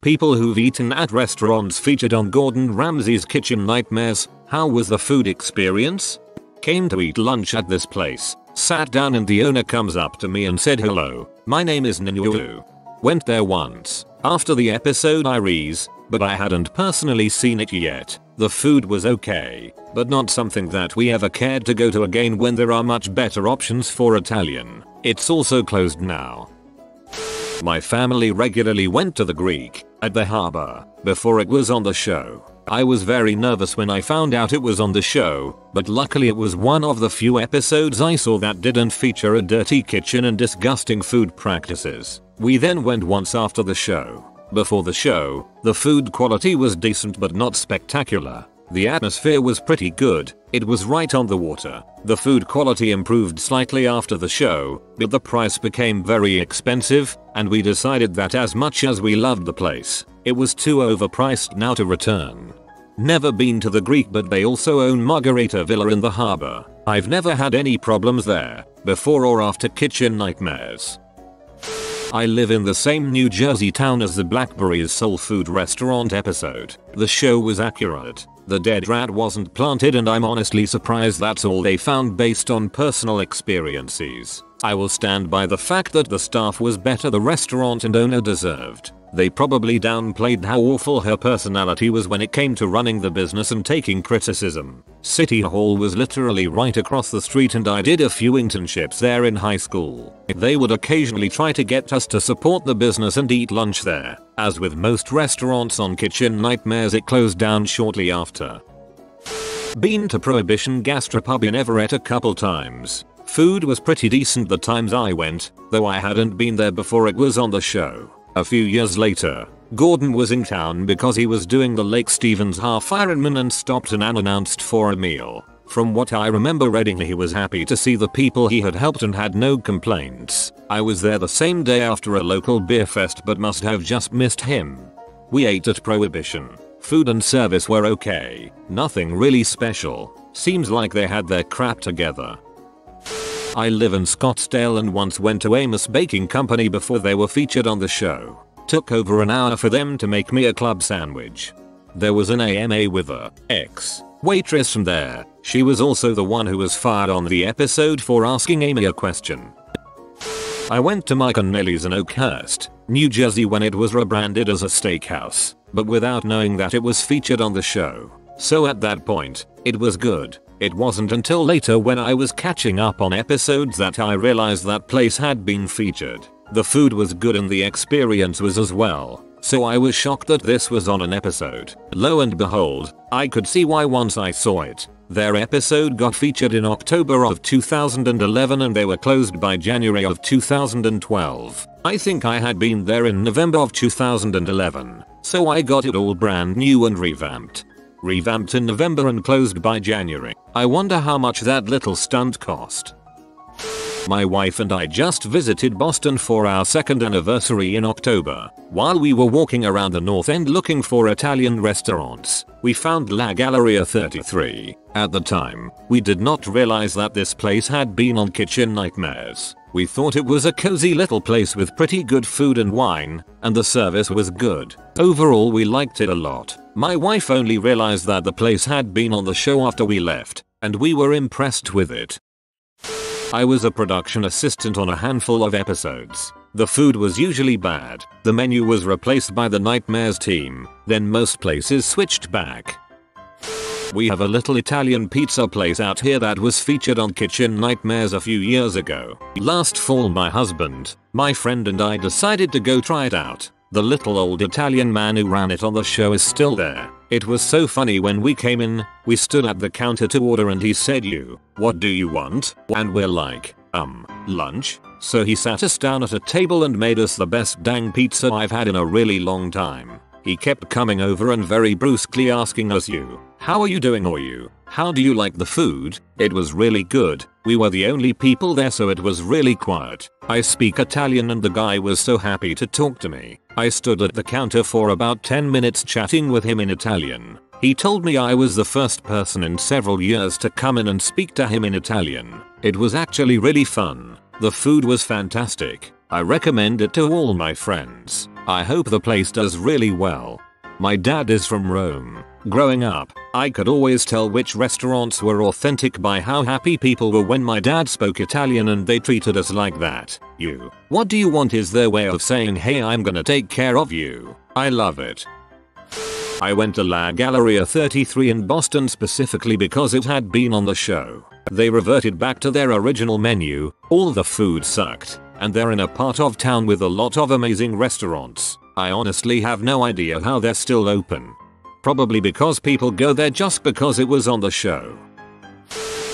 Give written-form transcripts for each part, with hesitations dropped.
People who've eaten at restaurants featured on Gordon Ramsay's Kitchen Nightmares. How was the food experience? Came to eat lunch at this place. Sat down and the owner comes up to me and said, "Hello, my name is Ninu." Went there once. After the episode Iris, but I hadn't personally seen it yet. The food was okay, but not something that we ever cared to go to again when there are much better options for Italian. It's also closed now. My family regularly went to the Greek at the harbor before it was on the show. I was very nervous when I found out it was on the show, but luckily it was one of the few episodes I saw that didn't feature a dirty kitchen and disgusting food practices. We then went once after the show. Before the show, the food quality was decent but not spectacular. The atmosphere was pretty good, it was right on the water. The food quality improved slightly after the show, but the price became very expensive, and we decided that as much as we loved the place, it was too overpriced now to return. Never been to the Greek, but they also own Margarita Villa in the harbor. I've never had any problems there, before or after Kitchen Nightmares. I live in the same New Jersey town as the Blackberry's Soul Food Restaurant episode. The show was accurate. The dead rat wasn't planted, and I'm honestly surprised that's all they found based on personal experiences. I will stand by the fact that the staff was better the restaurant and owner deserved. They probably downplayed how awful her personality was when it came to running the business and taking criticism. City Hall was literally right across the street, and I did a few internships there in high school. They would occasionally try to get us to support the business and eat lunch there. As with most restaurants on Kitchen Nightmares, it closed down shortly after. Been to Prohibition Gastropub in Everett a couple times. Food was pretty decent the times I went, though I hadn't been there before it was on the show. A few years later, Gordon was in town because he was doing the Lake Stevens Half Ironman and stopped unannounced for a meal. From what I remember reading, he was happy to see the people he had helped and had no complaints. I was there the same day after a local beer fest but must have just missed him. We ate at Prohibition. Food and service were okay. Nothing really special. Seems like they had their crap together. I live in Scottsdale and once went to Amos Baking Company before they were featured on the show. Took over an hour for them to make me a club sandwich. There was an AMA with a ex-waitress from there. She was also the one who was fired on the episode for asking Amy a question. I went to Mike and Nellie's in Oakhurst, New Jersey when it was rebranded as a steakhouse, but without knowing that it was featured on the show. So at that point, it was good. It wasn't until later when I was catching up on episodes that I realized that place had been featured. The food was good and the experience was as well, so I was shocked that this was on an episode. Lo and behold, I could see why once I saw it. Their episode got featured in October of 2011 and they were closed by January of 2012. I think I had been there in November of 2011, so I got it all brand new and revamped. Revamped in November and closed by January. I wonder how much that little stunt cost. My wife and I just visited Boston for our second anniversary in October. While we were walking around the North End looking for Italian restaurants, we found La Galleria 33. At the time, we did not realize that this place had been on Kitchen Nightmares. We thought it was a cozy little place with pretty good food and wine, and the service was good. Overall, we liked it a lot. My wife only realized that the place had been on the show after we left, and we were impressed with it. I was a production assistant on a handful of episodes. The food was usually bad. The menu was replaced by the Nightmares team. Then most places switched back. We have a little Italian pizza place out here that was featured on Kitchen Nightmares a few years ago. Last fall my husband, my friend and I decided to go try it out. The little old Italian man who ran it on the show is still there. It was so funny when we came in, we stood at the counter to order and he said, "What do you want?" And we're like, lunch? So he sat us down at a table and made us the best dang pizza I've had in a really long time. He kept coming over and very brusquely asking us, "How are you doing?" or "How do you like the food?" It was really good. We were the only people there, so it was really quiet. I speak Italian and the guy was so happy to talk to me. I stood at the counter for about 10 minutes chatting with him in Italian. He told me I was the first person in several years to come in and speak to him in Italian. It was actually really fun. The food was fantastic. I recommend it to all my friends. I hope the place does really well. My dad is from Rome. Growing up, I could always tell which restaurants were authentic by how happy people were when my dad spoke Italian and they treated us like that. What do you want is their way of saying hey, I'm gonna take care of you. I love it. I went to La Galleria 33 in Boston specifically because it had been on the show. They reverted back to their original menu, all the food sucked, and they're in a part of town with a lot of amazing restaurants. I honestly have no idea how they're still open. Probably because people go there just because it was on the show.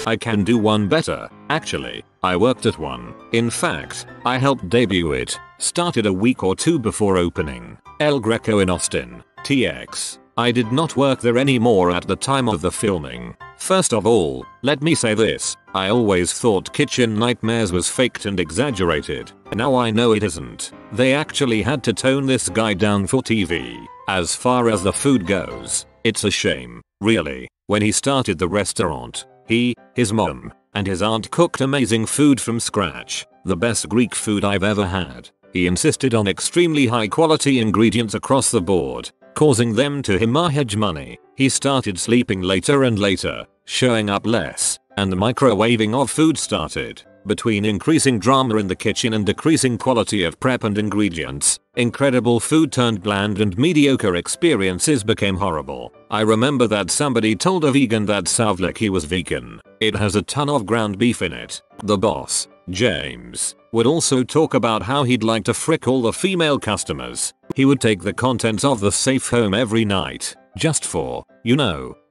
I can do one better, actually. I worked at one. In fact, I helped debut it. Started a week or two before opening. El Greco in Austin, TX. I did not work there anymore at the time of the filming. First of all, let me say this. I always thought Kitchen Nightmares was faked and exaggerated. Now I know it isn't. They actually had to tone this guy down for TV. As far as the food goes, it's a shame, really. When he started the restaurant, he, his mom, and his aunt cooked amazing food from scratch. The best Greek food I've ever had. He insisted on extremely high quality ingredients across the board, causing them to hemorrhage money. He started sleeping later and later, showing up less, and the microwaving of food started. Between increasing drama in the kitchen and decreasing quality of prep and ingredients, incredible food turned bland and mediocre experiences became horrible. I remember that somebody told a vegan that Savlaki was vegan. It has a ton of ground beef in it. The boss, James, would also talk about how he'd like to frick all the female customers. He would take the contents of the safe home every night, just for,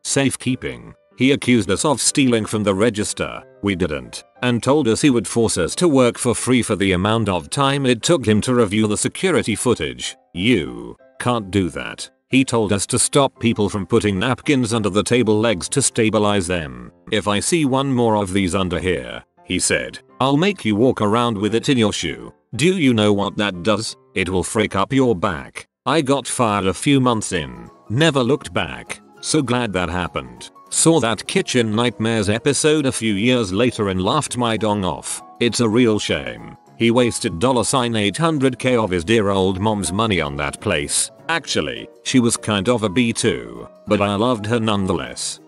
safekeeping. He accused us of stealing from the register. We didn't, and told us he would force us to work for free for the amount of time it took him to review the security footage. You can't do that. He told us to stop people from putting napkins under the table legs to stabilize them. If I see one more of these under here, he said, I'll make you walk around with it in your shoe. Do you know what that does? It will frick up your back. I got fired a few months in. Never looked back. So glad that happened. Saw that Kitchen Nightmares episode a few years later and laughed my dong off. It's a real shame. He wasted $800k of his dear old mom's money on that place. Actually, she was kind of a B2, but I loved her nonetheless.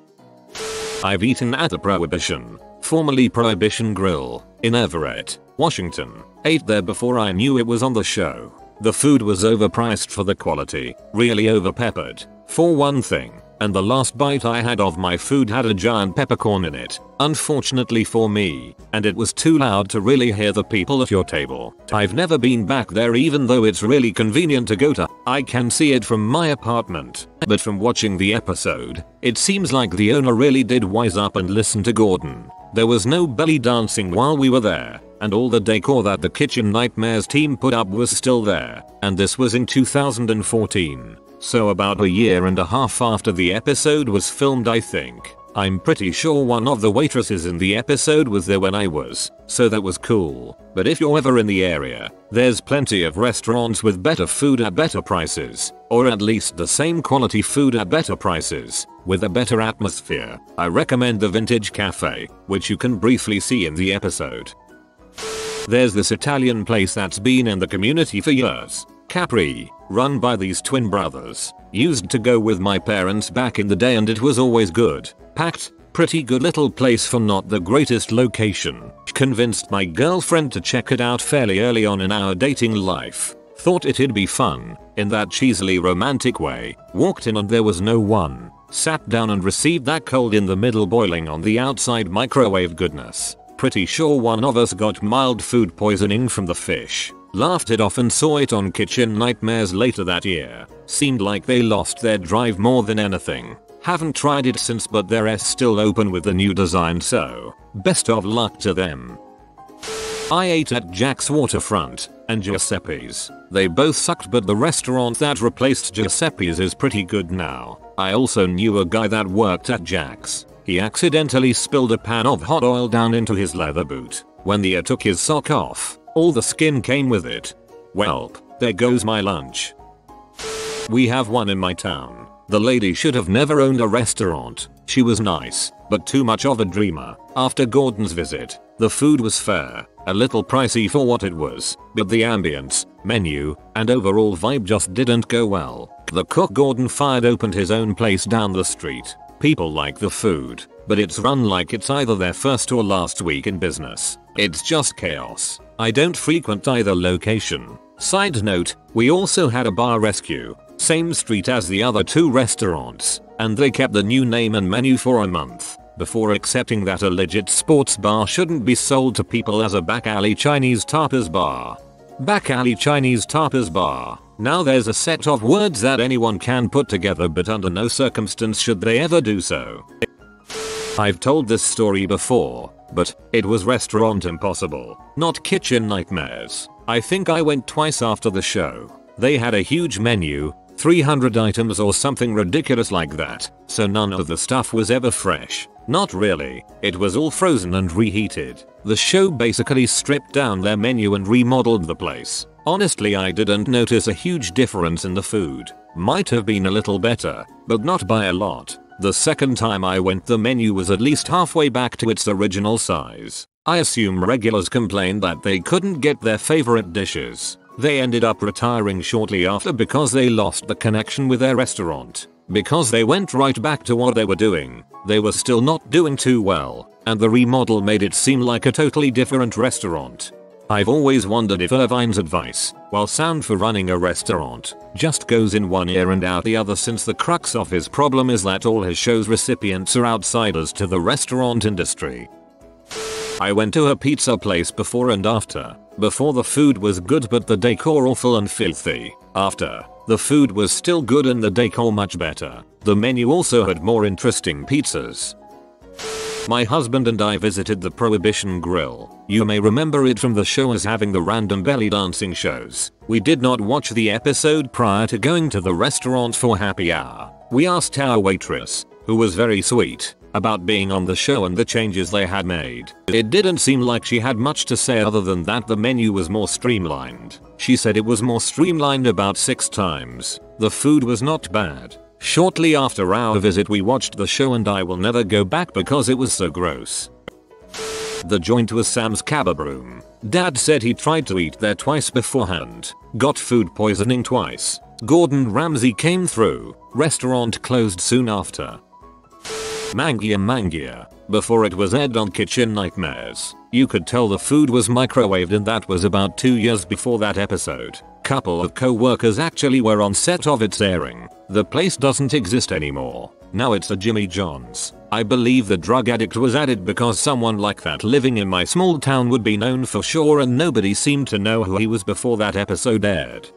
I've eaten at the Prohibition, formerly Prohibition Grill, in Everett, Washington. Ate there before I knew it was on the show. The food was overpriced for the quality, really overpeppered, for one thing. And the last bite I had of my food had a giant peppercorn in it, unfortunately for me, and it was too loud to really hear the people at your table. I've never been back there even though it's really convenient to go to. I can see it from my apartment, but from watching the episode, it seems like the owner really did wise up and listen to Gordon. There was no belly dancing while we were there, and all the decor that the Kitchen Nightmares team put up was still there, and this was in 2014. So about a year and a half after the episode was filmed, I think. I'm pretty sure one of the waitresses in the episode was there when I was, so that was cool. But if you're ever in the area, there's plenty of restaurants with better food at better prices, or at least the same quality food at better prices, with a better atmosphere. I recommend the Vintage Cafe, which you can briefly see in the episode. There's this Italian place that's been in the community for years. Capri, run by these twin brothers. Used to go with my parents back in the day and it was always good. Packed, pretty good little place for not the greatest location. Convinced my girlfriend to check it out fairly early on in our dating life. Thought it'd be fun, in that cheesily romantic way. Walked in and there was no one. Sat down and received that cold in the middle boiling on the outside microwave goodness. Pretty sure one of us got mild food poisoning from the fish. Laughed it off and saw it on Kitchen Nightmares later that year. Seemed like they lost their drive more than anything. Haven't tried it since, but they're still open with the new design, so best of luck to them. I ate at Jack's Waterfront and Giuseppe's. They both sucked, but the restaurant that replaced Giuseppe's is pretty good now. I also knew a guy that worked at Jack's. He accidentally spilled a pan of hot oil down into his leather boot. When the took his sock off, all the skin came with it. Welp, there goes my lunch. We have one in my town. The lady should have never owned a restaurant. She was nice, but too much of a dreamer. After Gordon's visit, the food was fair, A little pricey for what it was, but the ambience, menu, and overall vibe just didn't go well. The cook Gordon fired opened his own place down the street. People like the food, but it's run like it's either their first or last week in business. It's just chaos. I don't frequent either location. Side note, we also had a bar rescue, same street as the other 2 restaurants, and they kept the new name and menu for a month before accepting that a legit sports bar shouldn't be sold to people as a back alley Chinese tapas bar. Back alley Chinese tapas bar. Now there's a set of words that anyone can put together, but under no circumstance should they ever do so. I've told this story before, but it was Restaurant Impossible, not Kitchen Nightmares. I think I went twice after the show. They had a huge menu, 300 items or something ridiculous like that, so none of the stuff was ever fresh. Not really, it was all frozen and reheated. The show basically stripped down their menu and remodeled the place. Honestly, I didn't notice a huge difference in the food. Might have been a little better, but not by a lot. The second time I went, the menu was at least halfway back to its original size. I assume regulars complained that they couldn't get their favorite dishes. They ended up retiring shortly after because they lost the connection with their restaurant. Because they went right back to what they were doing, they were still not doing too well, and the remodel made it seem like a totally different restaurant. I've always wondered if Irvine's advice, while sound for running a restaurant, just goes in one ear and out the other, since the crux of his problem is that all his show's recipients are outsiders to the restaurant industry. I went to a pizza place before and after. Before, the food was good but the decor awful and filthy. After, the food was still good and the decor much better. The menu also had more interesting pizzas. My husband and I visited the Prohibition Grill. You may remember it from the show as having the random belly dancing shows. We did not watch the episode prior to going to the restaurant for happy hour. We asked our waitress, who was very sweet, about being on the show and the changes they had made. It didn't seem like she had much to say other than that the menu was more streamlined. She said it was more streamlined about 6 times. The food was not bad. Shortly after our visit, we watched the show and I will never go back because it was so gross. The joint was Sam's Kebab Room. Dad said he tried to eat there twice beforehand. Got food poisoning twice. Gordon Ramsay came through. Restaurant closed soon after. Mangia. Before it was aired on Kitchen Nightmares, you could tell the food was microwaved, and that was about 2 years before that episode. Couple of co-workers actually were on set of its airing. The place doesn't exist anymore. Now it's a Jimmy John's. I believe the drug addict was added because someone like that living in my small town would be known for sure, and nobody seemed to know who he was before that episode aired.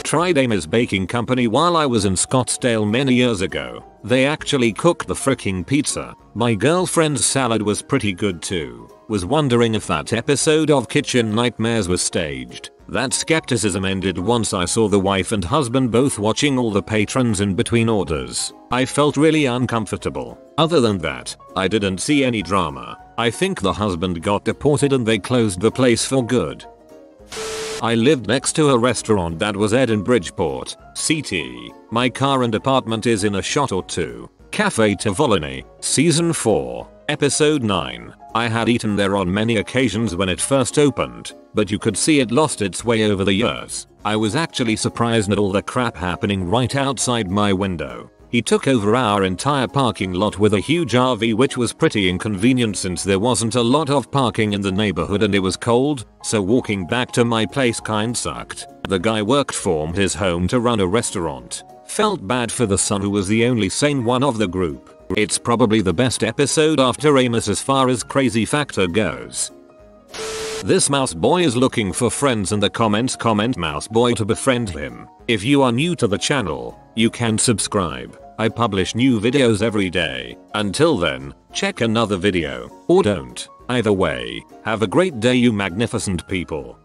Tried Amy's Baking Company while I was in Scottsdale many years ago. They actually cooked the fricking pizza. My girlfriend's salad was pretty good too. Was wondering if that episode of Kitchen Nightmares was staged. That skepticism ended once I saw the wife and husband both watching all the patrons in between orders. I felt really uncomfortable. Other than that, I didn't see any drama. I think the husband got deported and they closed the place for good. I lived next to a restaurant that was aired in Bridgeport, CT. My car and apartment is in a shot or two. Cafe Tavolini, Season 4, Episode 9. I had eaten there on many occasions when it first opened, but you could see it lost its way over the years. I was actually surprised at all the crap happening right outside my window. He took over our entire parking lot with a huge RV, which was pretty inconvenient since there wasn't a lot of parking in the neighborhood and it was cold, so walking back to my place kind sucked. The guy worked from his home to run a restaurant. Felt bad for the son, who was the only sane one of the group. It's probably the best episode after Amos as far as crazy factor goes. This mouse boy is looking for friends in the comments. Comment mouse boy to befriend him. If you are new to the channel, you can subscribe. I publish new videos every day. Until then, check another video, or don't. Either way, have a great day, you magnificent people.